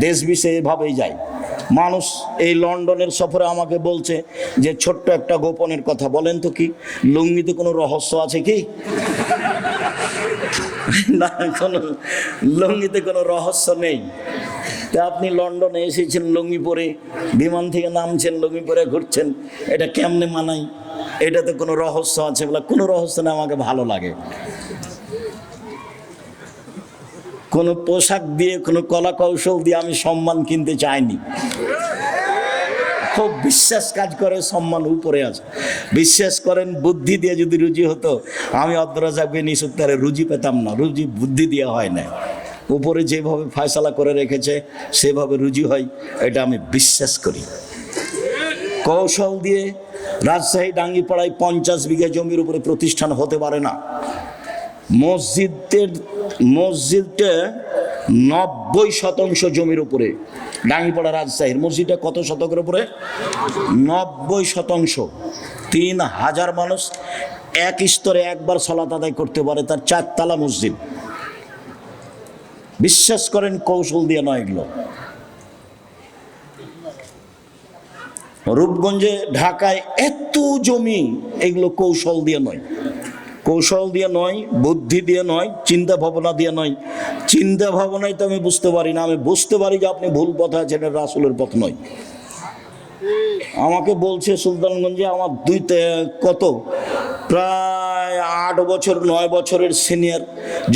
দেশ বিষয়ে এভাবেই যায় মানুষ। এই লন্ডনের সফরে আমাকে বলছে যে ছোট্ট একটা গোপনের কথা বলেন তো, কি লুঙ্গিতে কোনো রহস্য আছে কি? না, কোনো লুঙ্গিতে কোনো রহস্য নেই। তা আপনি লন্ডনে এসেছেন লুঙ্গি পরে, বিমান থেকে নামছেন লুঙ্গি পরে ঘুরছেন, এটা কেমনে মানাই? এটাতে কোনো রহস্য আছে বলে? কোনো রহস্য নেই, আমাকে ভালো লাগে। কোনো পোশাক দিয়ে, কোনো কলা কৌশল দিয়ে আমি সম্মান কিনতে চাইনি। খুব বিশ্বাস কাজ করে, সম্মান উপরে আছে। বিশ্বাস করেন, বুদ্ধি দিয়ে যদি রুজি হতো, আমি আব্দুর রাজ্জাক বিন ইউসুফ তারে রুজি পেতাম না। রুজি বুদ্ধি দিয়ে হয় না, উপরে যেভাবে ফয়সালা করে রেখেছে সেভাবে রুজি হয়, এটা আমি বিশ্বাস করি। কৌশল দিয়ে রাজশাহী ডাঙ্গিপাড়ায় 50 বিঘা জমির উপরে প্রতিষ্ঠান হতে পারে না। মসজিদটা 90% জমির উপরে। ডাঙ্গিপাড়া রাজশাহীর মসজিদটা কত শতকের উপরে? 90%। 3000 মানুষ এক স্তরে একবার সালাত আদায় করতে পারে, তার 4 তলা মসজিদ। বিশ্বাস করেন, কৌশল দিয়ে নয় এগুলো। রূপগঞ্জে, ঢাকায় এত জমি, এগুলো কৌশল দিয়ে নয়। কৌশল দিয়ে নয়, বুদ্ধি দিয়ে নয়, চিন্তা ভাবনা দিয়ে নয়। চিন্তা ভাবনায় তো আমি বুঝতে পারি না। আমি বুঝতে পারি যে আপনি ভুল পথে আছেন, এটা রাসূলের পথ নয়। আমাকে বলছে সুলতানগঞ্জে আমার প্রায় 8 বছর 9 বছরের সিনিয়র,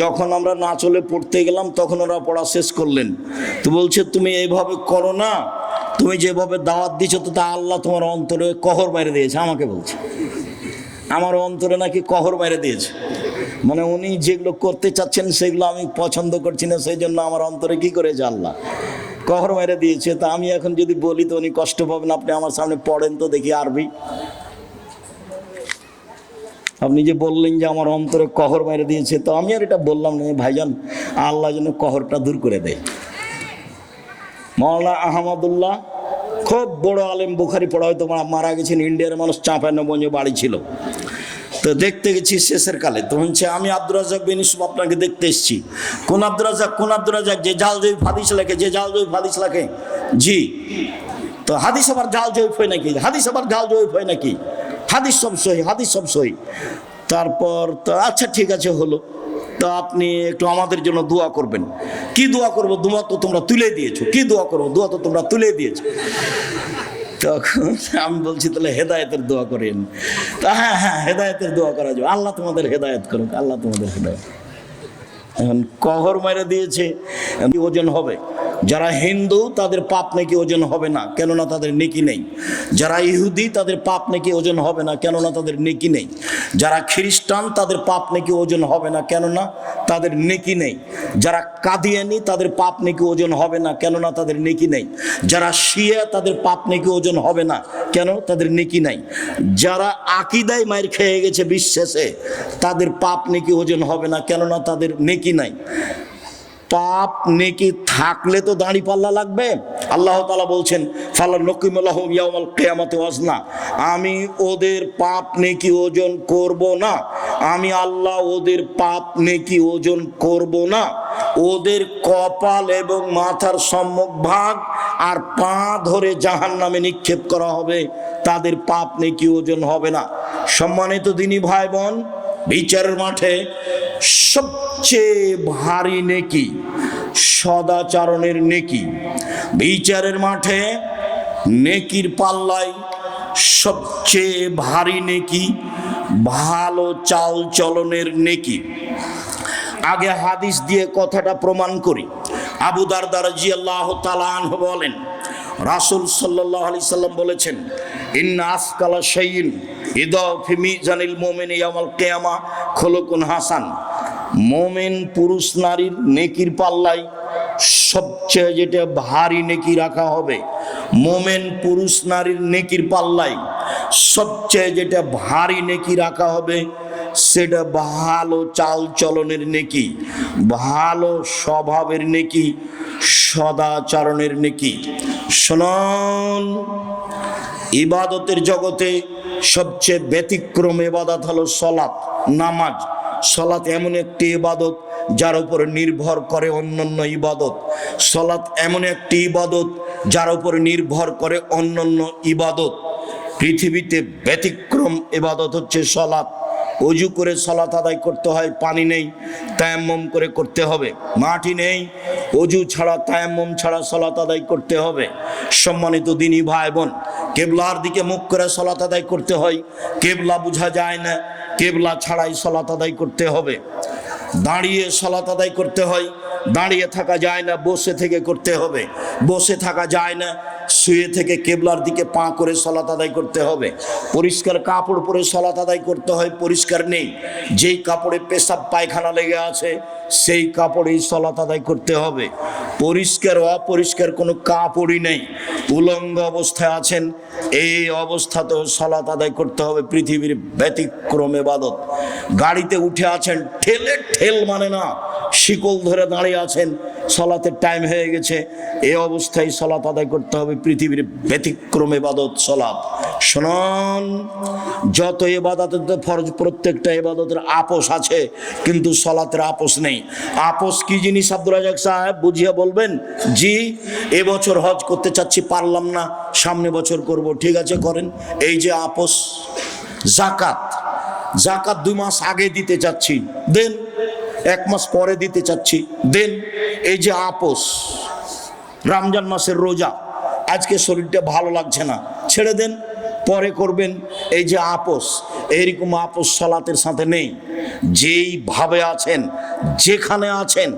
যখন আমরা নাচলে পড়তে গেলাম তখন ওরা পড়া শেষ করলেন। তো বলছে তুমি এইভাবে করো না, তুমি যেভাবে দাওয়াত দিচ্ছ তো তা আল্লাহ তোমার অন্তরে কহর মেরে দিয়েছে। আমাকে বলছে আমার অন্তরে নাকি কহর মেরে দিয়েছে, মানে উনি যেগুলো করতে চাচ্ছেন সেগুলো আমি পছন্দ করছি না, সেই জন্য আমার অন্তরে কি করেছে আল্লাহ কহর মেরে দিয়েছে। তা আমি এখন যদি বলি তো উনি কষ্ট পাবেন। আপনি আমার সামনে পড়েন তো দেখি আরবি। আপনি যে বললেন যে আমার অন্তরে কহর মেরে দিয়েছে, তো আমি আর এটা বললাম না ভাইজান, আল্লাহ যেন কহরটা দূর করে দেয়। মাওলানা আহমদুল্লাহ খুব বড় আলেম, বুখারি পড়া, হয়তো মারা গেছেন। ইন্ডিয়ার মানুষ, চাঁপাইনবাবগঞ্জে বাড়ি ছিল। তো দেখতে গেছি শেষের কালে, তো হচ্ছে আমি আব্দুর রাজ্জাক বিন ইউসুফ আপনাকে দেখতে এসেছি। কোন আব্দুর রাজ্জাক? কোন আব্দুর রাজ্জাক? যে জাল জয়ীফ হাদিস লেখে, যে জাল জয়ীফ হাদিস লেখে। জি। তো হাদিস আবার জাল জয়ীফ হয় নাকি? হাদিস আবার জাল জয়ীফ হয় নাকি? হাদিস সব সহি, হাদিস সব সহি। তারপর তো আচ্ছা ঠিক আছে হলো, তো আপনি একটু আমাদের জন্য দোয়া করবেন। কি দোয়া করবো? দোয়া তো তোমরা তুলে দিয়েছো। কি দোয়া করবো? দোয়া তো তোমরা তুলে দিয়েছো। তখন আমি বলছি তাহলে হেদায়েতের দোয়া করেন। তা হ্যাঁ হ্যাঁ, হেদায়েতের দোয়া করা যাবে। আল্লাহ তোমাদের হেদায়েত করুক, আল্লাহ তোমাদের হেদায়েত। এখন কহর মেরে দিয়েছে, ওজন হবে। যারা হিন্দু তাদের পাপ নাকি ওজন হবে না, কেননা তাদের নেকি নেই। যারা ইহুদি তাদের পাপ নাকি ওজন হবে না, কেননা তাদের নেকি নেই। যারা খ্রিস্টান তাদের পাপ নাকি ওজন হবে না, কেননা তাদের নেকি নেই। যারা কাদিয়ানি তাদের পাপ নাকি ওজন হবে না, কেননা তাদের নেকি নেই। যারা শিয়া তাদের পাপ নাকি ওজন হবে না, কেন? তাদের নেকি নাই। যারা আকীদায় মাইর খেয়ে গেছে বিশ্বাসে, তাদের পাপ নাকি ওজন হবে না, কেননা তাদের নেকি নাই। পাপ নেকি থাকলে তো দাঁড়ি পাল্লা লাগবে। আল্লাহ তাআলা বলছেন ফালা নকিমু লাহুম ইয়াউমাল কিয়ামাতি ওয়াজনা, আমি ওদের পাপ নেকি ওজন করব না। আমি আল্লাহ ওদের পাপ নেকি ওজন করব না। ওদের কপাল এবং মাথার সম্মুখভাগ আর পা ধরে জাহান্নামে নিক্ষেপ করা হবে, তাদের পাপ নেকি ওজন হবে না। সম্মানিত দিনী ভাই বোন, বিচারের মাঠে সবচেয়ে ভারী নেকি সদাচরণের নেকি। বিচারের মাঠে নেকির পাল্লায় সবচেয়ে ভারী নেকি ভালো চাল চলনের নেকি। আগে হাদিস দিয়ে কথাটা প্রমাণ করি। আবু দারদা রাদিয়াল্লাহু তাআলা আনহু বলেন, রাসূল সাল্লাল্লাহু আলাইহি সাল্লাম বলেছেন, ইন্না আসকালা শাইইন ইদা ফি মিজানিল মুমিনি ইয়াউমাল কিয়ামা খুলুকুন হাসান। মুমিন পুরুষ নারীর নেকির পাল্লায় সবচেয়ে যেটা ভারী নেকি রাখা হবে, মুমিন পুরুষ নারীর নেকির পাল্লায় সবচেয়ে যেটা ভারী নেকি রাখা হবে, সেটা ভালো চাল চলনের নেকি, ভালো স্বভাবের নেকি, সদাচরণের নেকি। শুনুন, ইবাদতের জগতে সবচেয়ে ব্যতিক্রম ইবাদত হলো সালাত, নামাজ। সালাত এমন একটি ইবাদত যার উপরে নির্ভর করে অন্যান্য ইবাদত। সালাত এমন একটি ইবাদত যার উপরে নির্ভর করে অন্যান্য ইবাদত। পৃথিবীতে ব্যতিক্রম ইবাদত হচ্ছে সালাত। অজু করে সালাত আদায় করতে হয়, পানি নেই, তায়াম্মুম করে করতে হবে। মাটি নেই, অজু ছাড়া তায়াম্মুম ছাড়া সালাত আদায় করতে হবে। সম্মানিত দিনী ভাই বোন, কেবলার দিকে মুখ করে সালাত আদায় করতে হয়। কেবলা বোঝা যায় না, কেবলা ছাড়াই সালাত আদায় করতে হবে। দাঁড়িয়ে সালাত আদায় করতে হয়, দাঁড়িয়ে থাকা যায় না, বসে থেকে করতে হবে। বসে থাকা যায় না, শুয়ে থেকে কেবলার দিকে পা করে সালাত আদায় করতে হবে। পরিষ্কার কাপড় পরে সালাত আদায় করতে হয়, পরিষ্কার নেই, যেই কাপড়ে পেশাব পায়খানা লেগে আছে সেই কাপড়েই সালাত আদায় করতে হবে। পরিষ্কার অপরিষ্কার কোনো কাপড়ই নেই, উলঙ্গ অবস্থায় আছেন, এই অবস্থাতেও সালাত আদায় করতে হবে। পৃথিবীর ব্যতিক্রম ইবাদত। গাড়িতে উঠে আছেন, ঠেল মানে না, শিকল ধরে দাঁড়িয়ে আছেন, সালাতের টাইম হয়ে গেছে, এই অবস্থায় সালাত আদায় করতে হবে। পৃথিবীর ব্যতিক্রম ইবাদত সালাত। শুনুন, যত ইবাদতের ফরজ, প্রত্যেকটা ইবাদতের আপোষ আছে, কিন্তু সালাতের আপোষ নেই। আপোষ কি জিনিস আব্দুর রাজাক সাহেব বুঝিয়ে বলবেন? জি, এবছর হজ করতে চাচ্ছি, পারলাম না, সামনে বছর করব। ঠিক আছে, করেন। এই যে আপোষ। জাকাত 2 মাস আগে দিতে চাচ্ছি, দেন। 1 মাস পরে দিতে চাচ্ছি, দেন। এই যে আপোষ। রমজান মাসের রোজা, আজকে শরীরটা ভালো লাগছে না, ছেড়ে দেন, পরে করবেন। এই যে আপোষ, এইরকম আপোষ সালাতের সাথে নেই। যেইভাবে আছেন, যেখানে আছেন,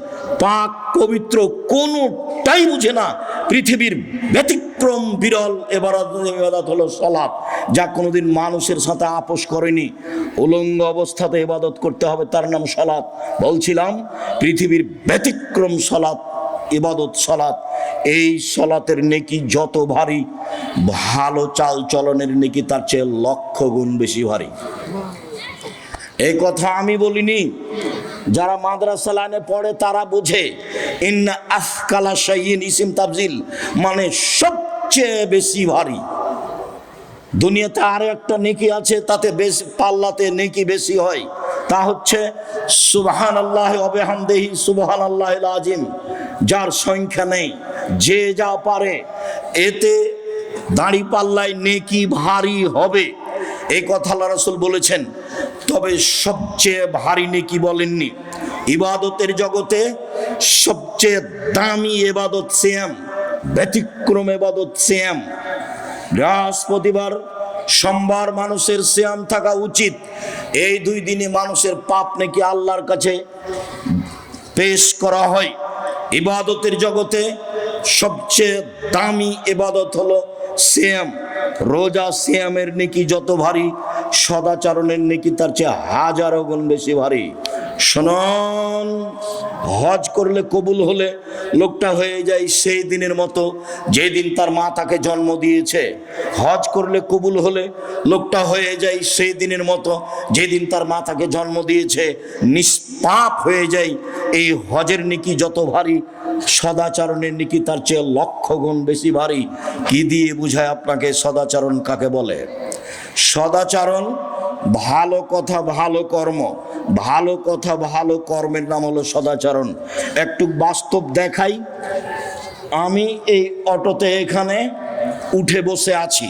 পাক পবিত্র, কোনোটাই বুঝে না। পৃথিবীর ব্যতিক্রম বিরল ইবাদত হলো সালাত, যা কোনোদিন মানুষের সাথে আপোষ করেনি। উলঙ্গ অবস্থাতে ইবাদত করতে হবে, তার নাম সালাত। বলছিলাম, পৃথিবীর ব্যতিক্রম সালাত ইবাদত সালাত। এই সালাতের নেকি যত ভারী, ভালো চাল চলনের নেকি তার চেয়ে 1,00,000 গুণ বেশি ভারী। এই কথা আমি বলিনি, যারা মাদ্রাসা লাইনে পড়ে তারা বোঝে। ইন্না আফকালা শাইইন ইসিম তাফজিল, মানে সবচেয়ে বেশি ভারী। দুনিয়াতে আর একটা নেকি আছে, তাতে বেশি, পাল্লাতে নেকি বেশি হয়, তা হচ্ছে সুবহানাল্লাহি ওয়া বিহামদিহি সুবহানাল্লাহিল আযীম, যার সংখ্যা নেই, যে যা পারে। এতে দাড়ি পাল্লায় নেকি ভারী হবে, এই কথা আল্লাহ রাসূল বলেছেন। তবে সবচেয়ে ভারী নেকি বলেননি। ইবাদতের জগতে সবচেয়ে দামি ইবাদত সিয়াম, ব্যতিক্রম ইবাদত সিয়াম। বৃহস্পতিবার, সোমবার মানুষের সিয়াম থাকা উচিত। এই 2 দিনে মানুষের পাপ নাকি আল্লাহর কাছে পেশ করা হয়। ইবাদতের জগতে সবচেয়ে দামি ইবাদত হলো সিয়াম। রোজা সিয়ামের নেকি যত ভারী, সদাচরণের নেকি তার চেয়ে 1000 গুণ বেশি ভারী। শুনুন, হজ করলে কবুল হলে লোকটা হয়ে যায় সেই দিনের মতো যেদিন তার মা তাকে জন্ম দিয়েছে। হজ করলে কবুল হলে লোকটা হয়ে যায় সেই দিনের মতো যেদিন তার মা তাকে জন্ম দিয়েছে, নিষ্পাপ হয়ে যায়। এই হজের নেকি যত ভারী, সদাচরণের নেকি তার চেয়ে 1,00,000 গুণ বেশি ভারী। কি দিয়ে বুঝায় আপনাকে সদাচরণ কাকে বলে? সদাচরণ ভালো কথা, ভালো কর্ম। ভালো কথা, ভালো কর্মের নাম হলো সদাচরণ। একটু বাস্তব দেখাই। আমি এই অটোতে এখানে উঠে বসে আছি,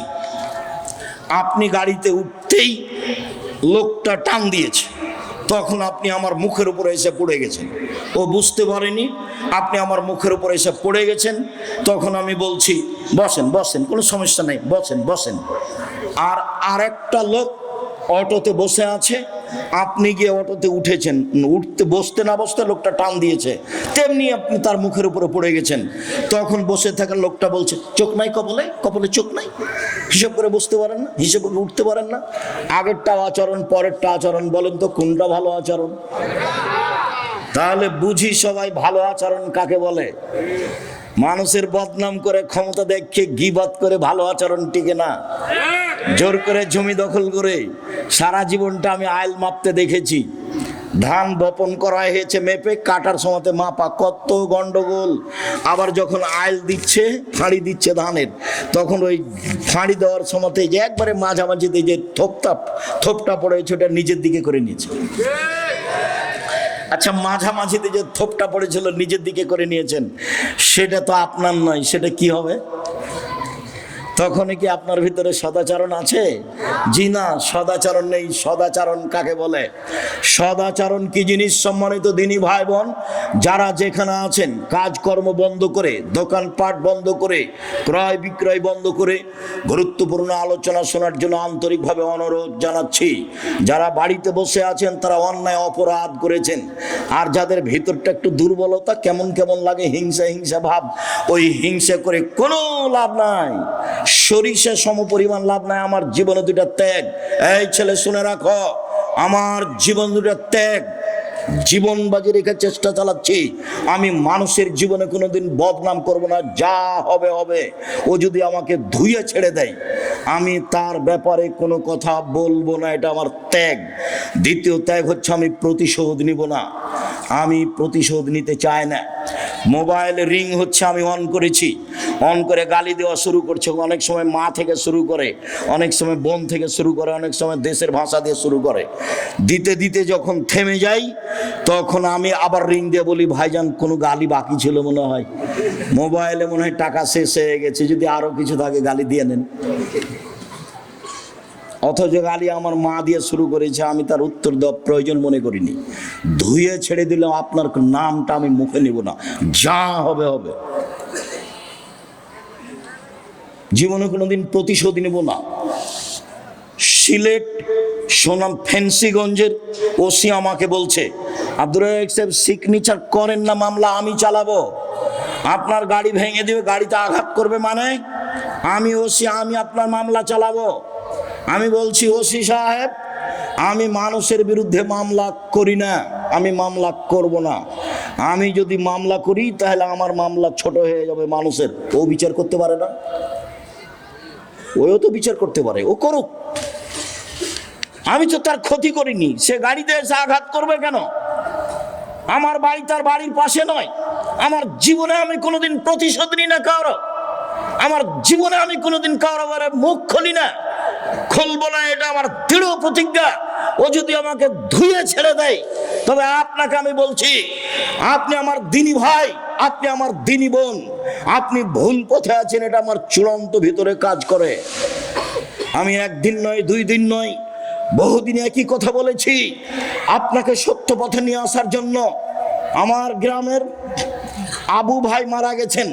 আপনি গাড়িতে উঠতেই লোকটা টান দিয়েছে, তখন আপনি আমার মুখের উপরে এসে পড়ে গেছেন। ও বুঝতে পারেনি আপনি আমার মুখের উপরে এসে পড়ে গেছেন। তখন আমি বলছি বসেন বসেন, কোনো সমস্যা নেই, বসেন বসেন। আর আরেকটা লোক অটোতে বসে আছে, আপনি গিয়ে অটোতে উঠেছেন, উঠতে বসতে না বসতে লোকটা টান দিয়েছে, তেমনি আপনি তার মুখের উপরে পড়ে গেছেন। তখন বসে থাকা লোকটা বলছে চোখ নাই কপালে, কপালে চোখ নাই, হিসাব করে বসতে পারেন না, হিসাব করে উঠতে পারেন না। আগেরটা আচরণ, পরেরটা আচরণ, বলেন তো কোনটা ভালো আচরণ? তাহলে বুঝি সবাই ভালো আচরণ কাকে বলে। মানুষের বদনাম করে, ক্ষমতা দেখে গীবত করে ভালো আচরণ টিকে না। জোর করে জমি দখল করে সারা জীবনটা আমি আইল মাপতে দেখেছি। ধান বপন করা হয়েছে মেপে, কাটার সময়তে মাপা, কত গন্ডগোল। আবার যখন আইল দিচ্ছে, ফাঁড়ি দিচ্ছে ধানের, তখন ওই ফাঁড়ি দেওয়ার সময়তে যে একবারে মাঝামাঝিতে যে থোপটা পড়েছে ওটা নিজের দিকে করে নিয়েছে। আচ্ছা, মাঝামাঝিতে যে থোপটা পড়েছিল নিজের দিকে করে নিয়েছেন, সেটা তো আপনার নয়, সেটা কি হবে? তখন কি আপনার ভিতরে সদাচরণ আছে? জি না, সদাচরণ নেই। সদাচরণ কাকে বলে? সদাচরণ কি জিনিস সম্মানিত দিনী ভাই বোন? যারা যেখানে আছেন কাজকর্ম বন্ধ করে, দোকানপাট বন্ধ করে, ক্রয় বিক্রয় বন্ধ করে গুরুত্বপূর্ণ আলোচনা শোনার জন্য আন্তরিকভাবে অনুরোধ জানাচ্ছি। যারা বাড়িতে বসে আছেন তারা অন্যায় অপরাধ করেছেন, আর যাদের ভিতরটা একটু দুর্বলতা, কেমন কেমন লাগে, হিংসা হিংসা ভাব, ওই হিংসা করে কোনো লাভ নাই, সরিষা সমপরিমাণ লাভ নাই। আমার জীবনে দুটা ত্যাগ। এই ছেলে শুনে রাখো, আমার জীবন দুটা ত্যাগ। জীবন বাজি রেখে চেষ্টা চালাচ্ছি। আমি মানুষের জীবনে কোনোদিন বদনাম করব না, যা হবে হবে। ও যদি আমাকে ধুয়ে ছেড়ে দেয়, আমি তার ব্যাপারে কোনো কথা বলবো না, এটা আমার ত্যাগ। দ্বিতীয় ত্যাগ হচ্ছে আমি প্রতিশোধ নিব না, আমি প্রতিশোধ নিতে চাই না। মোবাইল রিং হচ্ছে, আমি অন করেছি, অন করে গালি দেওয়া শুরু করছে। অনেক সময় মা থেকে শুরু করে, অনেক সময় বোন থেকে শুরু করে, অনেক সময় দেশের ভাষা দিয়ে শুরু করে। দিতে দিতে যখন থেমে যাই, তখন আমি আবার রিং দিয়ে বলি, ভাইজান কোনো গালি বাকি ছিল মনে হয়, মোবাইলে মনে হয় টাকা শেষ হয়ে গেছে, যদি আরো কিছু থাকে গালি দিয়ে নেন। অথচ গালি আমার মা দিয়ে শুরু করেছে, আমি তার উত্তর দেওয়া প্রয়োজন মনে করিনি। ধুয়ে ছেড়ে দিলাম, আপনার নামটা আমি মুখে নিব না, যা হবে হবে। জীবনে কোনোদিন প্রতিশোধ নিব না। সিলেট সোনাম ফেন্সিগঞ্জের ওসি আমাকে বলছে, আব্দুর রাজ্জাক সাহেব সিগনেচার করেন না, মামলা আমি চালাবো, আপনার গাড়ি ভেঙে দিবে, গাড়িতে আঘাত করবে, মানে আমি ওসি, আমি আপনার মামলা চালাবো। আমি বলছি, ওসি সাহেব, আমি মানুষের বিরুদ্ধে মামলা করি না, আমি মামলা করব না। আমি যদি মামলা করি তাহলে আমার মামলা ছোট হয়ে যাবে মানুষের। ও বিচার করতে পারে না? ওও তো বিচার করতে পারে, ও করুক। আমি তো তার ক্ষতি করিনি, সে গাড়িতে এসে আঘাত করবে কেন? আমার বাড়ি তার বাড়ির পাশে নয়। আমার জীবনে আমি কোনোদিন প্রতিশোধ নিই না কারো, আমার জীবনে আমি কোনোদিন কারো বারে মুখ খুলি না, খুলবো না, এটা আমার দৃঢ় প্রতিজ্ঞা। ও যদি আমাকে ধুয়ে ছেড়ে দেয়, তবে আপনাকে আমি বলছি, আপনি আমার দিনী ভাই, আপনি আমার দিনী বোন, আপনি ভুল পথে আছেন, এটা আমার চূড়ান্ত ভিতরে কাজ করে। আমি একদিন নয়, দুই দিন নয়, বহুদিন একই কথা বলেছি আপনাকে সত্য পথে নিয়ে আসার জন্য। আমার গ্রামের আবু ভাই মারা গেছেন,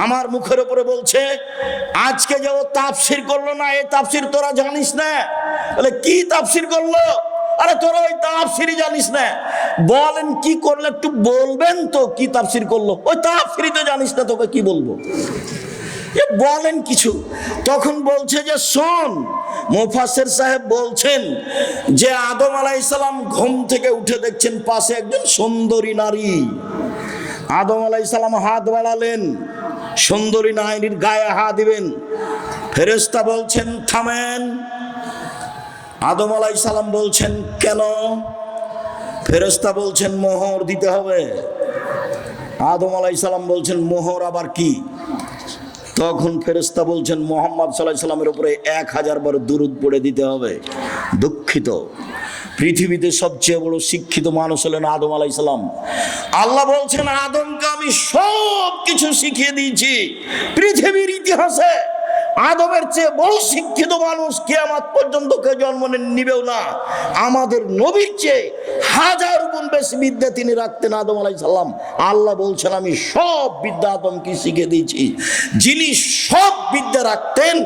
আমার মুখের উপরে বলছে, আজকে যে ও তাফসির করলো না, এই তাফসির তোরা জানিস না? বলে, কি তাফসির করলো? আরে তোরা ওই তাফসিরই জানিস না। বলেন কি করলো, একটু বলবেন তো কি তাফসির করলো? ওই তাফসিরই তো জানিস না, তোকে কি বলবো, বলেন কিছু। তখন বলছে যে, শোন, মুফাসসির সাহেব বলছেন যে আদম আলাইহিস সালাম ঘুম থেকে উঠে দেখছেন পাশে একজন সুন্দরী নারী। আদম আলাইহিস সালাম হাত বাড়ালেন, সুন্দরী নারীর গায়ে হাত দিবেন, ফেরেশতা বলছেন থামেন। আদম আলাইহিস সালাম বলছেন কেন? ফেরেশতা বলছেন মোহর দিতে হবে। আদম আলাইহিস সালাম বলছেন মোহর আবার কি? তখন ফেরেশতা বলছেন মুহাম্মদ সাল্লাল্লাহু আলাইহি সাল্লামের উপরে 1000 বার দুরূদ পড়ে দিতে হবে। দুঃখিত, পৃথিবীতে সবচেয়ে বড় শিক্ষিত মানুষ হলেন আদম আলাইহিস সালাম। আল্লাহ বলছেন, আদমকে আমি সব কিছু শিখিয়ে দিয়েছি। পৃথিবীর ইতিহাসে আদমের চেয়ে বড় শিক্ষিত মানুষ কিয়ামত পর্যন্ত কেউ জন্ম নিবেও না। আমাদের নবীর চেয়ে 1000 গুণ বেশি বিদ্যা তিনি রাখতেন আদম আলাইহিস সালাম। আল্লাহ বলছেন, আমি সব বিদ্যা আদমকে শিখিয়ে দিয়েছি। যিনি সব বিদ্যা রাখতেন,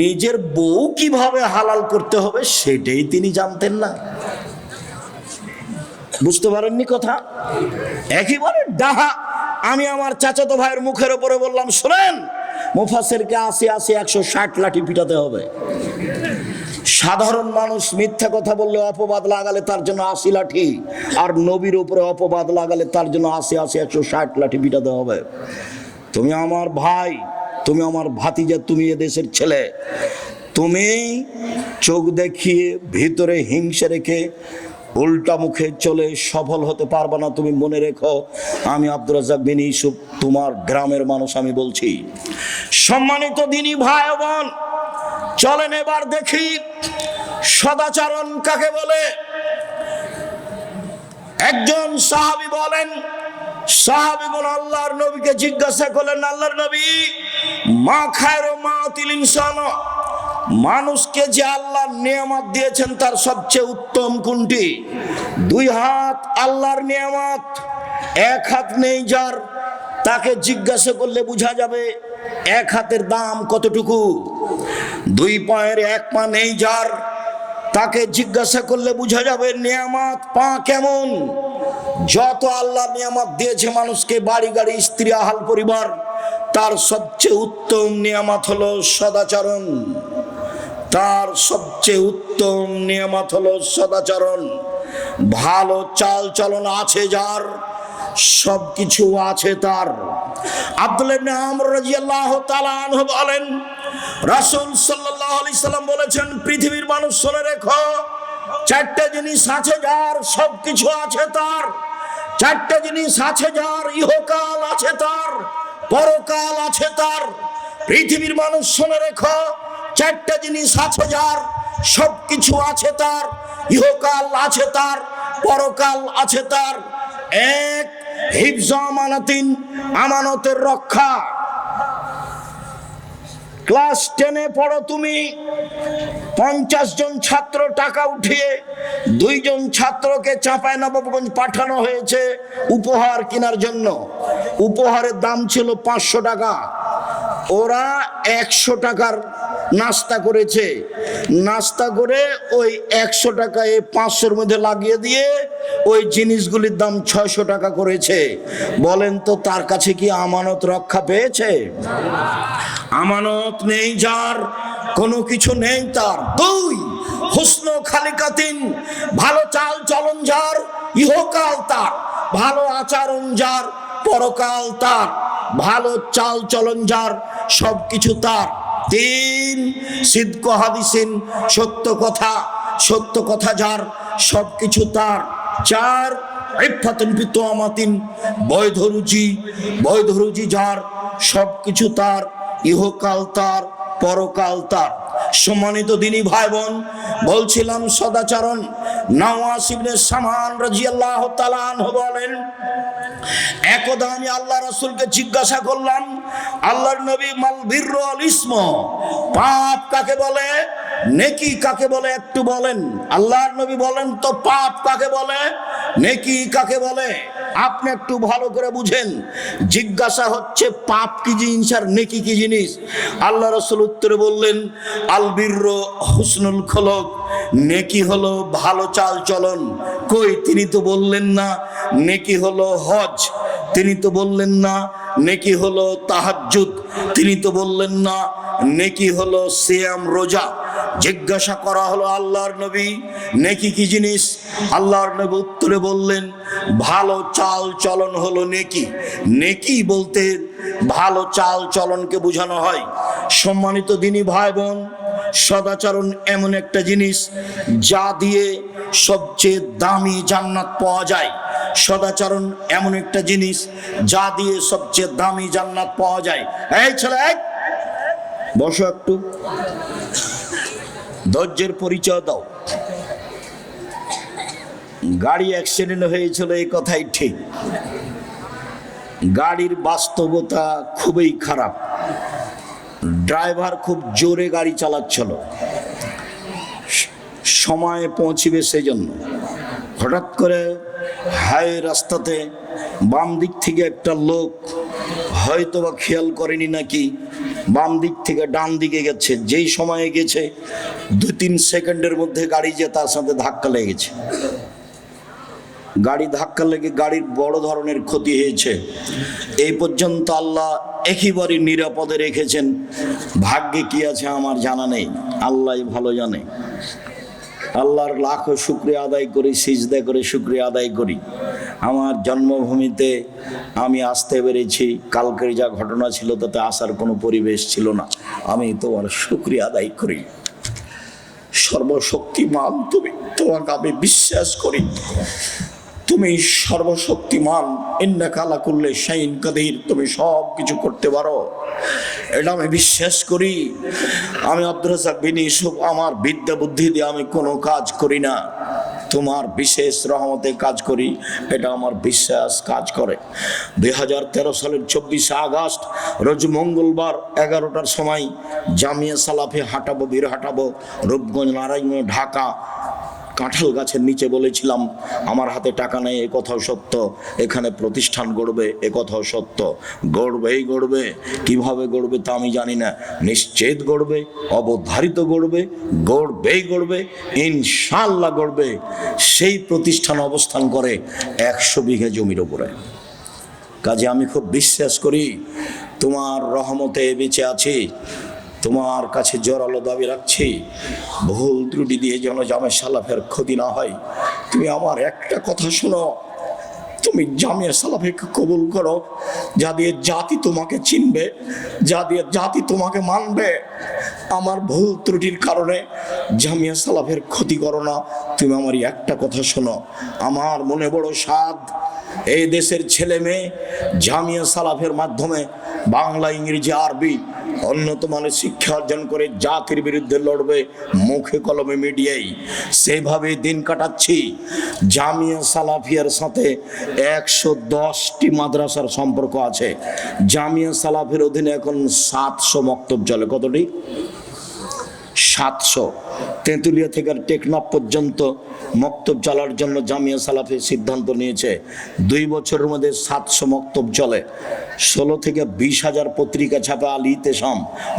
নিজের বউ কিভাবে হালাল করতে হবে সেটাই তিনি জানতেন না। বুঝতে পারেননি কথা? একেবারে ডাহা। আমি আমার চাচাতো ভাইয়ের মুখের উপরে বললাম, শোনেন, মুফাসসিরকে 80 160 লাঠি পিটাতে হবে। সাধারণ মানুষ মিথ্যা কথা বললে, অপবাদ লাগালে তার জন্য 80 লাঠি, আর নবীর উপরে অপবাদ লাগালে তার জন্য 80 160 লাঠি পিটাতে হবে। তুমি আমার ভাই, তুমি আমার ভাতিজা, তুমি এদেশের ছেলে, তুমি চোখ দেখিয়ে ভিতরে হিংসা রেখে উল্টা মুখে চলে সফল হতে পারবে না। তুমি মনে রেখো, আমি আব্দুর রাজ্জাক বিন ইউসুফ, তোমার গ্রামের মানুষ আমি বলছি। সম্মানিত দিনী ভাই বোন, চলেন এবার দেখি সদাচরণ কাকে বলে। একজন সাহাবী বলেন, সাহাবীগণ আল্লাহর নবীকে জিজ্ঞাসা করলেন, আল্লাহর নবী, মা খায়রু মাতিল ইনসান, মানুষকে যে আল্লাহ নিয়ামত দিয়েছেন তার সবচেয়ে উত্তম কোনটি? দুই হাত আল্লাহর নিয়ামত, এক হাত নেই যার, তাকে জিজ্ঞাসা করলে বোঝা যাবে এক হাতের দাম কতটুকু। দুই পায়ের এক পা নেই যার, তাকে জিজ্ঞাসা করলে বোঝা যাবে নিয়ামত পা কেমন। যত আল্লাহ নিয়ামত দিয়েছে মানুষকে, বাড়ি গাড়ি স্ত্রী আহাল পরিবার, তার সবচেয়ে উত্তম নিয়ামত হলো সদাচরণ। তার সবচেয়ে উত্তম নিয়ামত হলো সদাচরণ। ভালো চাল চলন আছে যার, সবকিছু আছে তার। আব্দুল্লাহ ইবনে আমর রাদিয়াল্লাহু তাআলা আনহু বলেন, রাসূল সাল্লাল্লাহু আলাইহি সাল্লাম বলেছেন, পৃথিবীর মানুষ শুনে রেখো, চারটা জিনিস আছে যার, সবকিছু আছে তার। চারটা জিনিস আছে যার, ইহকাল আছে তার, পরকাল আছে তার। পৃথিবীর মানুষ শুনে রেখো, চারটা জিনিস আছে যার, সবকিছু আছে তার, ইহকাল আছে তার, পরকাল আছে তার। এক, হিফজ আমানাতিন, আমানতের রক্ষা। ক্লাস 10-এ পড়ো তুমি, 50 জন ছাত্র টাকা উঠিয়ে 2 জন ছাত্রকে চাঁপাইনবাবগঞ্জ পাঠানো হয়েছে উপহার কেনার জন্য। উপহারের দাম ছিল 500 টাকা। ওরা 100 টাকার নাস্তা করেছে। নাস্তা করে ওই 100 টাকায় 500-র মধ্যে লাগিয়ে দিয়ে ওই জিনিসগুলির দাম 600 টাকা করেছে। বলেন তো তার কাছে কি আমানত রক্ষা পেয়েছে? আমানত নেই যার, কোনো কিছু নেই তার। দুই, হুসন খালিকাতিন, ভালো চাল চলন যার, ইহকাল তার। ভালো আচরণ যার, পরকাল তার। ভালো চাল চলন যার, সবকিছু তার। তিন, সিদক হাদিসিন, সত্য কথা, সত্য কথা যার, সবকিছু তার। চার, ইফাতুন বিতুআমাতিন, বৈধ রুজি যার, সবকিছু তার, ইহকাল তার, পরকাল তার। সম্মানিত দিনী ভাই বোন, বলছিলাম সদাচরণ। নওয়াস ইবনে সামান রাদিয়াল্লাহু তাআলা আনহু বলেন, একদা আমি আল্লাহ রাসূলকে জিজ্ঞাসা করলাম, আল্লাহর নবী, মাল বিররু আল ইসম, পাপ কাকে বলে, নেকি কাকে বলে একটু বলেন। আল্লাহর নবী বলেন, তো পাপ কাকে বলে, নেকি কাকে বলে? আপনি একটু ভালো করে বুঝেন। জিজ্ঞাসা হচ্ছে পাপ কি জিনিস আর নেকি কি জিনিস। আল্লাহ রাসূল উত্তরে বললেন, আল বিররু হুসনুল খুলুক, নেকি হলো ভালো চাল চলন। কই, তিনি তো বললেন না নেকি হলো হজ, তিনি তো বললেন না নেকি হলো তাহাজ্জুদ, তিনি তো বললেন না নেকি হলো সিয়াম রোজা। জিজ্ঞাসা করা হলো, আল্লাহর নবী নেকি কি জিনিস? আল্লাহর নবী উত্তরে বললেন, ভালো চাল চলন হলো নেকি। নেকি বলতে ভালো চাল চলনকে বোঝানো হয়। সম্মানিত দিনী ভাই বোন, সদাচরণ এমন একটা জিনিস যা দিয়ে সবচেয়ে দামি জান্নাত পাওয়া যায়। সদাচরণ এমন একটা জিনিস যা দিয়ে সবচেয়ে দামি জান্নাত পাওয়া যায়। এই ছেলে, বসো একটু, ধৈর্যের পরিচয় দাও। গাড়ি অ্যাক্সিডেন্ট হয়েছিল, এই কথাই ঠিক। গাড়ির বাস্তবতা খুবই খারাপ। ড্রাইভার খুব জোরে গাড়ি চালাচ্ছিল, সময়ে পৌঁছিবে সেজন্য। হঠাৎ করে হাই রাস্তাতে বাম দিক থেকে একটা লোক হয়তো বা খেয়াল করেনি নাকি, বাম দিক থেকে ডান দিকে গেছে। যেই সময়ে গেছে 2-3 সেকেন্ডের মধ্যে গাড়ি যে তার সাথে ধাক্কা লেগেছে। গাড়ি ধাক্কা লেগে গাড়ির বড় ধরনের ক্ষতি হয়েছে। এই পর্যন্ত আল্লাহ একেবারে নিরাপদে রেখেছেন। ভাগ্যে কি আছে আমার জানা নেই, আল্লাহই ভালো জানে। আল্লাহর লাখো শুকরিয়া আদায় করি, সিজদা করে শুকরিয়া আদায় করি। আমার জন্মভূমিতে আমি আসতে পেরেছি। কালকের যা ঘটনা ছিল তাতে আসার কোনো পরিবেশ ছিল না। আমি তোমার শুকরিয়া আদায় করি। সর্বশক্তিমান তুমি, তোমাকে আমি বিশ্বাস করি। তুমি সর্বশক্তিমান, ইন্নাকা আলা কুল্লি শাইইন কাদির, তুমি সব কিছু করতে পারো, এটা আমি বিশ্বাস করি। আমি আব্দুর রাজ্জাক বিন ইউসুফ, আমার বিদ্যা বুদ্ধি দিয়ে আমি কোনো কাজ করি না। তোমার বিশেষ রহমতে কাজ করি, এটা আমার বিশ্বাস কাজ করে। 2013 সালের 24 আগস্ট রোজ মঙ্গলবার 11টার সময় জামিয়া সালাফে হাঁটাবো, বীর হাঁটাবো, রূপগঞ্জ, নারায়ণগঞ্জ, ঢাকা। কাঁঠাল গাছের নিচে বলেছিলাম আমার হাতে টাকা নেই, এ কথাও সত্য। এখানে প্রতিষ্ঠান গড়বে, এ কথাও সত্য। গড়বেই গড়বে, কিভাবে গড়বে তা আমি জানি না, নিশ্চিত গড়বে, অবধারিত গড়বে, গড়বেই গড়বে, ইনশাআল্লাহ গড়বে। সেই প্রতিষ্ঠান অবস্থান করে 100 বিঘে জমির উপরে। কাজে আমি খুব বিশ্বাস করি তোমার রহমতে বেঁচে আছি, তোমার কাছে জোরালো দাবি রাখছি, ভুল ত্রুটি দিয়ে যেন জামিয়া সালাফের ক্ষতি না হয়। তুমি আমার একটা কথা শোনো, তুমি জামিয়া সালাফিকে কবুল করো, যা দিয়ে জাতি তোমাকে চিনবে, যা দিয়ে জাতি তোমাকে মানবে। আমার ভুল ত্রুটির কারণে জামিয়া সালাফের ক্ষতি করো না। তুমি আমার একটা কথা শোনো, আমার মনে বড় সাধ, এই দেশের ছেলে মেয়ে জামিয়া সালাফের মাধ্যমে বাংলা, ইংরেজি, আরবি উন্নত মানের শিক্ষা অর্জন করে জাতির বিরুদ্ধে লড়বে, মুখে কলমে মিডিয়াই। সেভাবে দিন কাটাচ্ছি। জামিয়া সালাফিয়ার সাথে 110টি মাদ্রাসার সম্পর্ক আছে। জামিয়া সালাফির অধীনে এখন 700 মক্তব চলে। কতটি? 700। তেঁতুলিয়া থেকে টেকনাফ পর্যন্ত মক্তব চালার জন্য জামিয়া সালাফি সিদ্ধান্ত নিয়েছে। 2 বছরের মধ্যে 700 মক্তব চলে। 16 থেকে 20,000 পত্রিকা ছাপে। আল ইতেসাম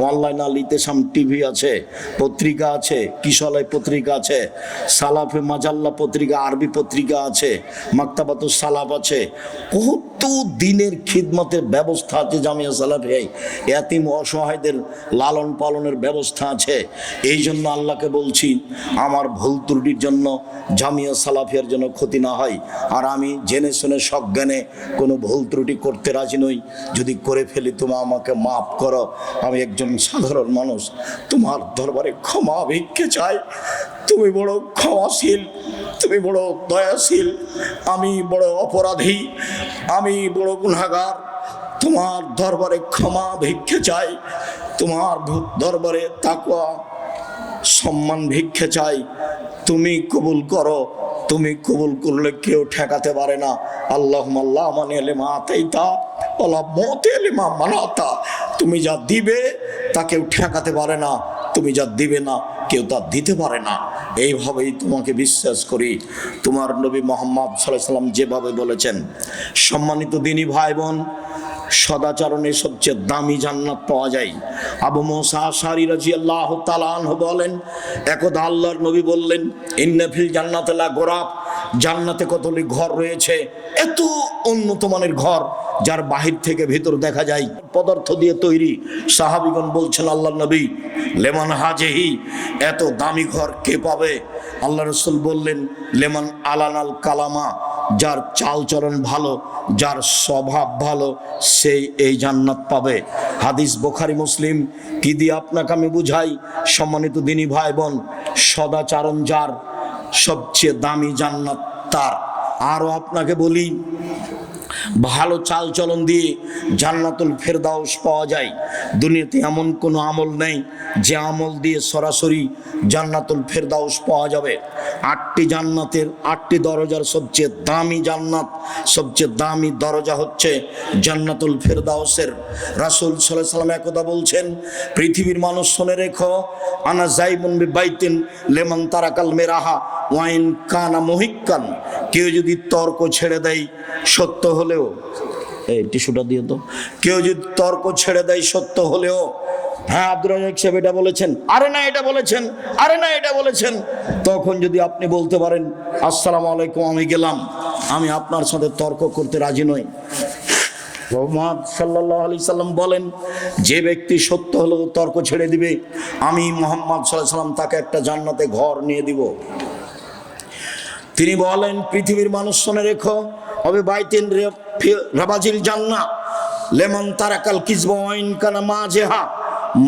অনলাইন, আল ইতেসাম টিভি আছে, পত্রিকা আছে, কিশলয় পত্রিকা আছে, সালাফে মাজাল্লা পত্রিকা, আরবি পত্রিকা আছে, মাকতাবাতুস সালাফ আছে। কত দিনের খিদমতের ব্যবস্থা আছে জামিয়া সালাফি। এতিম অসহায়দের লালন পালনের ব্যবস্থা আছে। এই জন্য আল্লাহকে বলছি আমার ভুল ত্রুটির জন্য জামিয়া সালাফিয়ার জন্য ক্ষতি না হয়। আর আমি জেনে শুনে সজ্ঞানে কোনো ভুল ত্রুটি করতে রাজি নই। যদি করে ফেলি তুমি আমাকে মাফ করো। আমি একজন সাধারণ মানুষ, তোমার দরবারে ক্ষমা ভিক্ষে চাই। তুমি বড় ক্ষমাশীল, তুমি বড় দয়াশীল। আমি বড় অপরাধী, আমি বড় গুনাহগার। তোমার দরবারে ক্ষমা ভিক্ষে চাই, তোমার দরবারে তাকওয়া সম্মান ভিক্ষে চাই। তুমি কবুল করো। তুমি কবুল করলে কেউ ঠেকাতে পারে না। আল্লাহুম্মা লা মানিয়া লিমা আতাইতা ওয়ালা মুতিয়া লিমা মানাতা। তুমি যা দিবে তা কেউ ঠেকাতে পারে না, তুমি যা দিবে না কেউ তা দিতে পারে না। এইভাবেই তোমাকে বিশ্বাস করি। তোমার নবী মুহাম্মদ সাল্লাল্লাহু আলাইহি সাল্লাম যেভাবে বলেছেন, সম্মানিত দিনী ভাই বোন, সদাচরণে সবচেয়ে দামি জান্নাত পাওয়া যায়। আবু মুসা আশআরী রাদিয়াল্লাহু তাআলা আনহু বলেন, একদা আল্লাহর নবী বললেন, ইন্না ফিল জান্নাতি লা গুরাব, জান্নাতে কতগুলি ঘর রয়েছে, এত উন্নত মানের ঘর যার বাহির থেকে ভিতর দেখা যায় পদার্থ দিয়ে তৈরি। সাহাবীগণ বলছেন, আল্লাহর নবী, লেমান হাজেহি, এত দামি ঘর কে পাবে? আল্লাহ রাসূল বললেন, লেমান আলানাল কালামা, যার চালচলন ভালো, যার স্বভাব ভালো, সেই এই জান্নাত পাবে। হাদিস বুখারী মুসলিম। কি দিয়ে আপনাকে আমি বুঝাই সম্মানিত দিনী ভাই বোন, সদাচরণ যার, সবচেয়ে দামি জান্নাত তার। আরও আপনাকে বলি, ভালো চালচলন দিয়ে জান্নাতুল ফেরদাউস পাওয়া যায়। দুনিয়াতে এমন কোনো আমল নেই যে আমল দিয়ে সরাসরি জান্নাতুল ফেরদাউস পাওয়া যাবে। 8টি জান্নাতের 8টি দরজার সবচেয়ে দামি জান্নাত, সবচেয়ে দামি দরজা হচ্ছে জান্নাতুল ফেরদাউসের। রাসূল সাল্লাল্লাহু আলাইহি সাল্লাম একদা বলছেন, পৃথিবীর মানুষ শুনে রেখো, আনা যাইবুন বিবাইতিন লিমান তারাকাল মিরাহা ওয়াইন কানা মুহিক্কান। কেউ যদি তর্ক ছেড়ে দেয় সত্য হলেও, এই টিস্যুটা দিয়ে তো, কেউ যদি তর্ক ছেড়ে দেয় সত্য হলেও, হ্যাঁ আব্দুর রাজ্জাক সাহেব এটা বলেছেন, আরে না এটা বলেছেন, আরে না এটা বলেছেন, তখন যদি আপনি বলতে পারেন আসসালামু আলাইকুম আমি গেলাম, আমি আপনার সাথে তর্ক করতে রাজি নই। মুহাম্মদ সাল্লাল্লাহু আলাইহি সাল্লাম বলেন, যে ব্যক্তি সত্য হলেও তর্ক ছেড়ে দিবে, আমি মুহাম্মদ সাল্লাল্লাহু আলাইহি সাল্লাম তাকে একটা জান্নাতে ঘর নিয়ে দিব। তিনি বলেন, পৃথিবীর মানুষ শুনে রেখো, হবে বাইতিন রাবাজিল জান্নাহ লেমন তারাকাল কিযবা ওয়াইন কানা মাজেহা।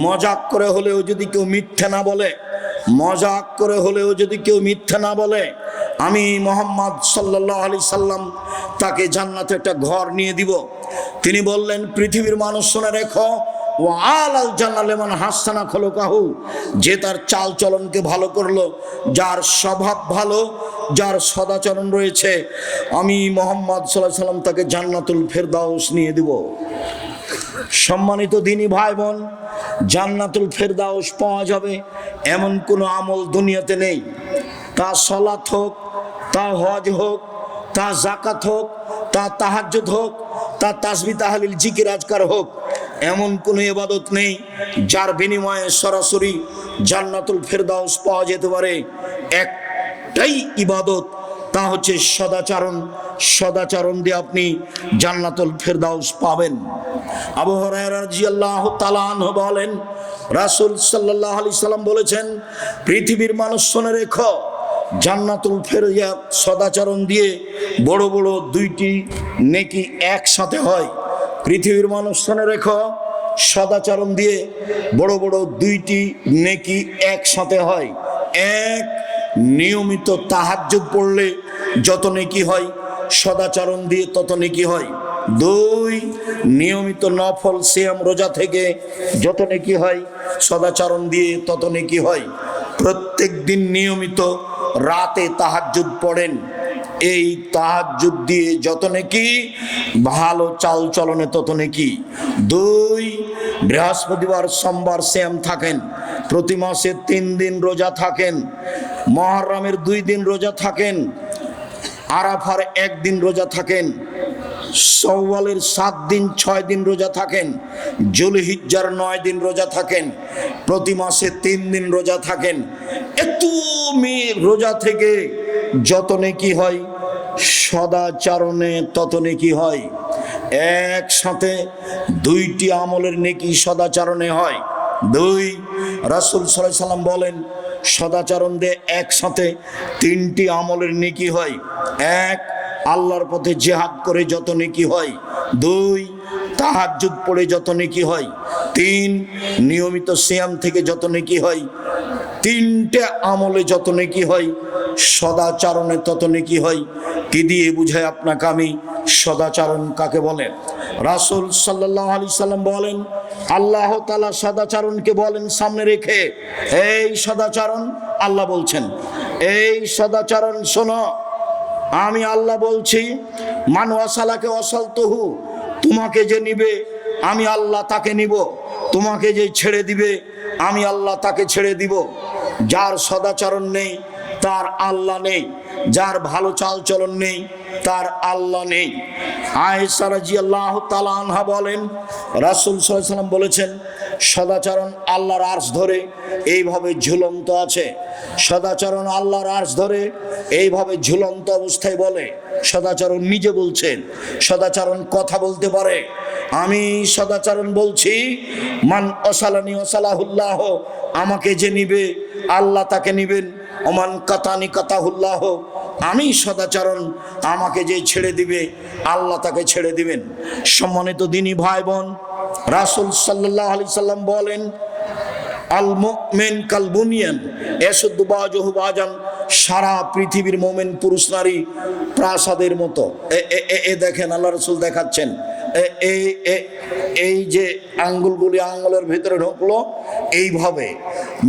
মজাক করে হলেও যদি কেউ মিথ্যা না বলে, মজাক করে হলেও যদি কেউ মিথ্যা না বলে, আমি মুহাম্মদ সাল্লাল্লাহু আলাইহি সাল্লাম তাকে জান্নাতে একটা ঘর নিয়ে দিব। তিনি বললেন, পৃথিবীর মানুষ শুনে রেখো, ও আলাল জান্নাহ লিমান হাসানা খুলুকাহু, যে তার চাল চলনকে ভালো করলো, যার স্বভাব ভালো, যার সদাচরণ রয়েছে, আমি মুহাম্মদ সাল্লাল্লাহু আলাইহি সাল্লাম তাকে জান্নাতুল ফেরদাউস নিয়ে দিব। সম্মানিত দিনী ভাই বোন, জান্নাতুল ফেরদাউস পাওয়া যাবে এমন কোনো আমল দুনিয়াতে নেই। তা সালাত হোক, তা হজ হোক, তা যাকাত হোক, তা তাহাজ্জুদ হোক, তা তাসবিহ তাহলিল জিকির আজকার হোক, এমন কোনো ইবাদত নেই যার বিনিময়ে সরাসরি জান্নাতুল ফেরদাউস পাওয়া যেতে পারে। একটাই ইবাদত, তা হচ্ছে সদাচরণ। সদাচরণ দিয়ে আপনি জান্নাতুল ফেরদাউস পাবেন। আবু হুরায়রা রাদিয়াল্লাহু তাআলা আনহু বলেন, রাসূল সাল্লাল্লাহু আলাইহি সাল্লাম বলেছেন, পৃথিবীর মানুষ শুনে রেখো, জান্নাতুল ফেরদাউস সদাচরণ দিয়ে বড় বড় দুইটি নেকি একসাথে হয়। পৃথিবীর মানুষ শুনে রেখো, সদাচরণ দিয়ে বড় বড় দুইটি নেকি একসাথে হয়। এক, নিয়মিত তাহাজ্জুদ পড়লে যত নেকি হয়, সদাচরণ দিয়ে তত নেকি হয়। দুই, নিয়মিত নফল সিয়াম রোজা থেকে যত নেকি হয়, সদাচরণ দিয়ে তত নেকি হয়। প্রত্যেক দিন নিয়মিত রাতে তাহাজ্জুদ পড়েন, এই তাহাজ্জুদ দিয়ে যত নেকি, ভালো চাল চলনে তত নেকি। দুই, বৃহস্পতিবার সোমবার সিয়াম থাকেন, প্রতি মাসে 3 দিন রোজা থাকেন, মুহররমের 2 দিন রোজা থাকেন, আরাফার 1 দিন রোজা থাকেন, শাওয়ালের 7 দিন 6 দিন রোজা থাকেন, যুলহিজ্জার 9 দিন রোজা থাকেন, প্রতি মাসে 3 দিন রোজা থাকেন। এত রোজা থেকে যত নেকি হয়, সদাচরণে তত নেকি হয়। একসাথে দুইটি আমলের নেকি সদাচরণে হয়। দুই, রাসূল সাল্লাল্লাহু আলাইহি সাল্লাম বলেন, সদাচরণ দিয়ে একসাথে 3টি আমলের নেকি হয়। এক, আল্লাহর পথে জিহাদ করে যত নেকি হয়। দুই, তাহাজ্জুদ পড়ে যত নেকি হয়। তিন, নিয়মিত সিয়াম থেকে যত নেকি হয়। 3টে আমলে যত নেকি হয়, সদাচরণে তত নেকি হয়। কি দিয়ে বুঝায় আপনাকে আমি সদাচরণ কাকে বলে? রাসূল সাল্লাল্লাহু আলাইহি সাল্লাম বলেন, আল্লাহ তাআলা সদাচরণকে বলেন সামনে রেখে, এই সদাচরণ, আল্লাহ বলছেন, এই সদাচরণ শোনো, আমি আল্লাহ বলছি, মান ওয়াসালাকে ওয়াসালতুহু, তোমাকে যে নিবে আমি আল্লাহ তাকে নিব, তোমাকে যে ছেড়ে দিবে আমি আল্লাহ তাকে ছেড়ে দিব। যার সদাচরণ নেই তার আল্লাহ নেই, যার ভালো চাল চলন নেই তার আল্লাহ নেই। আয়েশা রাদিয়াল্লাহু তাআলা আনহা বলেন, রাসূল সাল্লাল্লাহু আলাইহি সাল্লাম বলেছেন, সদাচরণ আল্লাহর আরশ ধরে এইভাবে ঝুলন্ত আছে। সদাচরণ আল্লাহর আরশ ধরে এইভাবে ঝুলন্ত অবস্থায় বলে। সদাচরণ নিজে বলছেন, সদাচরণ কথা বলতে পারে। আমি সদাচরণ বলছি, মান ওয়াসালানি ওয়াসালাহুল্লাহ, আমাকে যে নিবে আল্লাহ তাকে নিবেন। ওমান কাতানি কাতাহুল্লাহ, আমি সদাচরণ, আমাকে যে ছেড়ে দিবে আল্লাহ তাকে ছেড়ে দিবেন। সম্মানিত দিনী ভাই বোন, রাসূল সাল্লাল্লাহু আলাইহি সাল্লাম বলেন, আল মুমিন কাল বুনিয়ান ইয়াসুদ্দু বাযুহু বাযান, সারা পৃথিবীর মুমিন পুরুষ নারী প্রাসাদের মতো। দেখেন আল্লাহ রাসূল দেখাচ্ছেন, এই যে আঙ্গুলগুলি আঙ্গুলের ভিতরে ঢুকলো, এইভাবে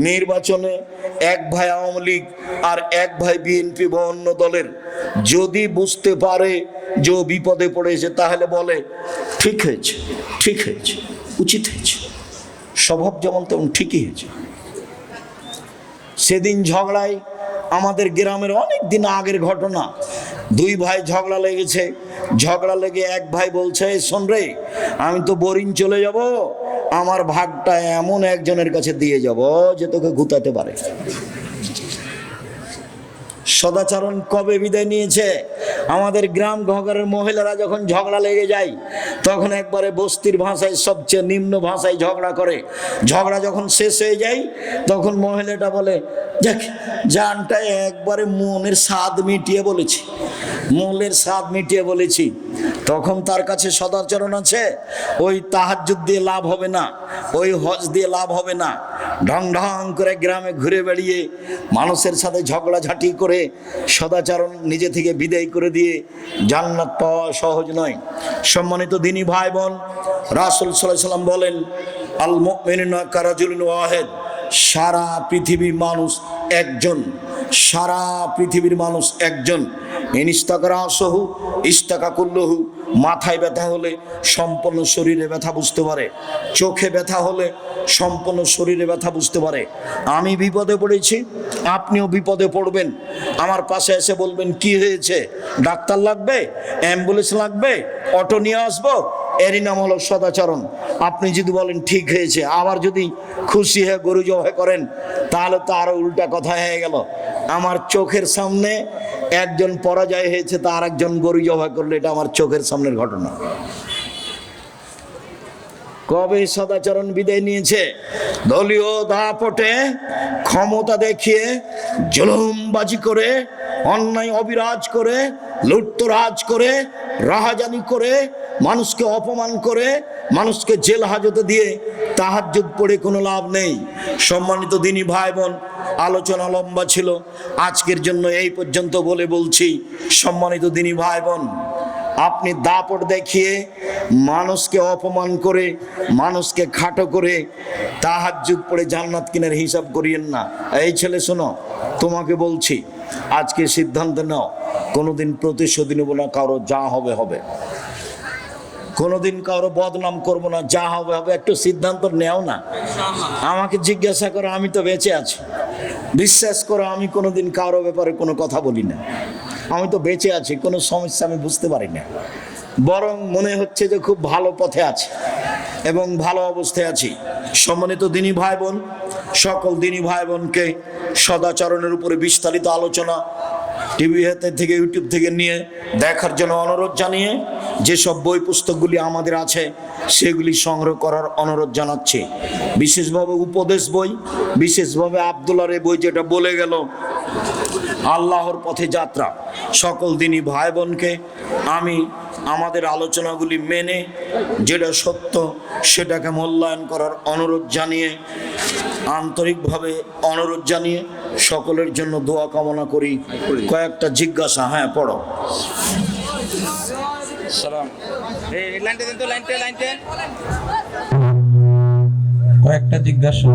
নির্বাচনে এক ভাই আওয়ামী লীগ আর এক ভাই বিএনপি বা অন্য দলের যদি বুঝতে পারে যে বিপদে পড়েছে, তাহলে বলে ঠিক হয়েছে, ঠিক হয়েছে, উচিত হয়েছে, স্বভাব যেমন তেমন ঠিকই হয়েছে। সেদিন ঝগড়ায়, আমাদের গ্রামের অনেক দিন আগের ঘটনা, 2 ভাই ঝগড়া লেগেছে। ঝগড়া লেগে এক ভাই বলছে, শোন রে, আমি তো বোরিং চলে যাব, আমার ভাগটা এমন একজনের কাছে দিয়ে যাব যে তোকে গুতাতে পারে। সদাচরণ কবে বিদায় নিয়েছে? আমাদের গ্রাম ঘরের মহিলারা যখন ঝগড়া লেগে যায়, তখন একবারে বস্তির ভাষায়, সবচেয়ে নিম্ন ভাষায় ঝগড়া করে। ঝগড়া যখন শেষ হয়ে যায়, তখন মহিলাটা বলে, দেখ, জানটা একবারে মনের স্বাদ মিটিয়ে বলেছি, মনের স্বাদ মিটিয়ে বলেছি। তখন তার কাছে সদাচরণ আছে? ওই তাহাজ্জুদ দিয়ে লাভ হবে না, ওই হজ দিয়ে লাভ হবে না। ঢং ঢং করে গ্রামে ঘুরে বেড়িয়ে মানুষের সাথে ঝগড়াঝাটি করে সদাচরণ নিজে থেকে বিদায় করে দিয়ে জান্নাত পাওয়া সহজ নয়। সম্মানিত দিনী ভাই বোন, রাসূল সাল্লাল্লাহু আলাইহি সাল্লাম বলেন, আল মুমিনুনা কারাজুলিন ওয়াহিদ, সারা পৃথিবীর মানুষ একজন, সারা পৃথিবীর মানুষ একজন। ইনিস্তাকরা আসহু ইস্তাকা কুল্লহু। মাথায় ব্যথা হলে সম্পূর্ণ শরীরে ব্যথা বুঝতে পারে, চোখে ব্যথা হলে সম্পূর্ণ শরীরে ব্যথা বুঝতে পারে। আমি বিপদে পড়েছি, আপনিও বিপদে পড়বেন, আমার পাশে এসে বলবেন কি হয়েছে, ডাক্তার লাগবে, অ্যাম্বুলেন্স লাগবে, অটো নিয়ে আসবো, এরই নাম হলো সদাচরণ। আপনি যদি বলেন ঠিক হয়েছে, আবার যদি খুশি হয়ে গরু জবাই করেন, তাহলে তো আরো উল্টা কথা হয়ে গেল। আমার চোখের সামনে একজন পরাজয় হয়েছে, তার একজন গরু জবাই করলো, এটা আমার চোখের সামনের ঘটনা। কবে সদাচরণ বিদায় নিয়েছে? দলীয় দাপটে ক্ষমতা দেখিয়ে, জুলুমবাজি করে, অন্যায় অবিরাজ করে, লুটতরাজ করে, রাহাজানি করে, মানুষকে অপমান করে, মানুষকে জেল হাজতে দিয়ে তাহাজ্জুদ পড়ে কোনো লাভ নেই। সম্মানিত দিনী ভাই বোন, আলোচনা লম্বা ছিল, আজকের জন্য এই পর্যন্ত বলে বলছি, সম্মানিত দিনী ভাই বোন, আপনি দাপট দেখিয়ে মানুষকে অপমান করে, মানুষকে খাটো করে তাহাজ্জুদ পড়ে জান্নাত কিনার হিসাব করিয়েন না। এই ছেলে শোনো, তোমাকে বলছি, আজকে সিদ্ধান্ত নাও, কোনোদিন প্রতিশোধ নেব না কারো, যা হবে হবে। কোনোদিন কারো বদনাম করবো না, যা হবে হবে। একটু সিদ্ধান্ত নেও না। আমাকে জিজ্ঞাসা করো, আমি তো বেঁচে আছি। বিশ্বাস করো, আমি কোনোদিন কারো ব্যাপারে কোনো কথা বলি না। আমি তো বেঁচে আছি, কোনো সমস্যা আমি বুঝতে পারি না। বরং মনে হচ্ছে যে খুব ভালো পথে আছি এবং ভালো অবস্থায় আছি। সম্মানিত দিনী ভাই বোন, সকল দিনী ভাই বোনকে সদাচরণের উপরে বিস্তারিত আলোচনা টিভি হাতে থেকে, ইউটিউব থেকে নিয়ে দেখার জন্য অনুরোধ জানিয়ে, যেসব বই পুস্তকগুলি আমাদের আছে সেগুলি সংগ্রহ করার অনুরোধ জানাচ্ছি। বিশেষভাবে উপদেশ বই, বিশেষভাবে আব্দুল্লাহর এই বই, যেটা বলে গেল আল্লাহর পথে যাত্রা। সকল দিনী ভাই বোনকে আমি আমাদের আলোচনাগুলি মেনে যেটা সত্য সেটাকে মূল্যায়ন করার অনুরোধ জানিয়ে, আন্তরিকভাবে অনুরোধ জানিয়ে সকলের জন্য দোয়া কামনা করি। কয়েকটা জিজ্ঞাসা, হ্যাঁ পড়ো। কয়েকটা জিজ্ঞাসা।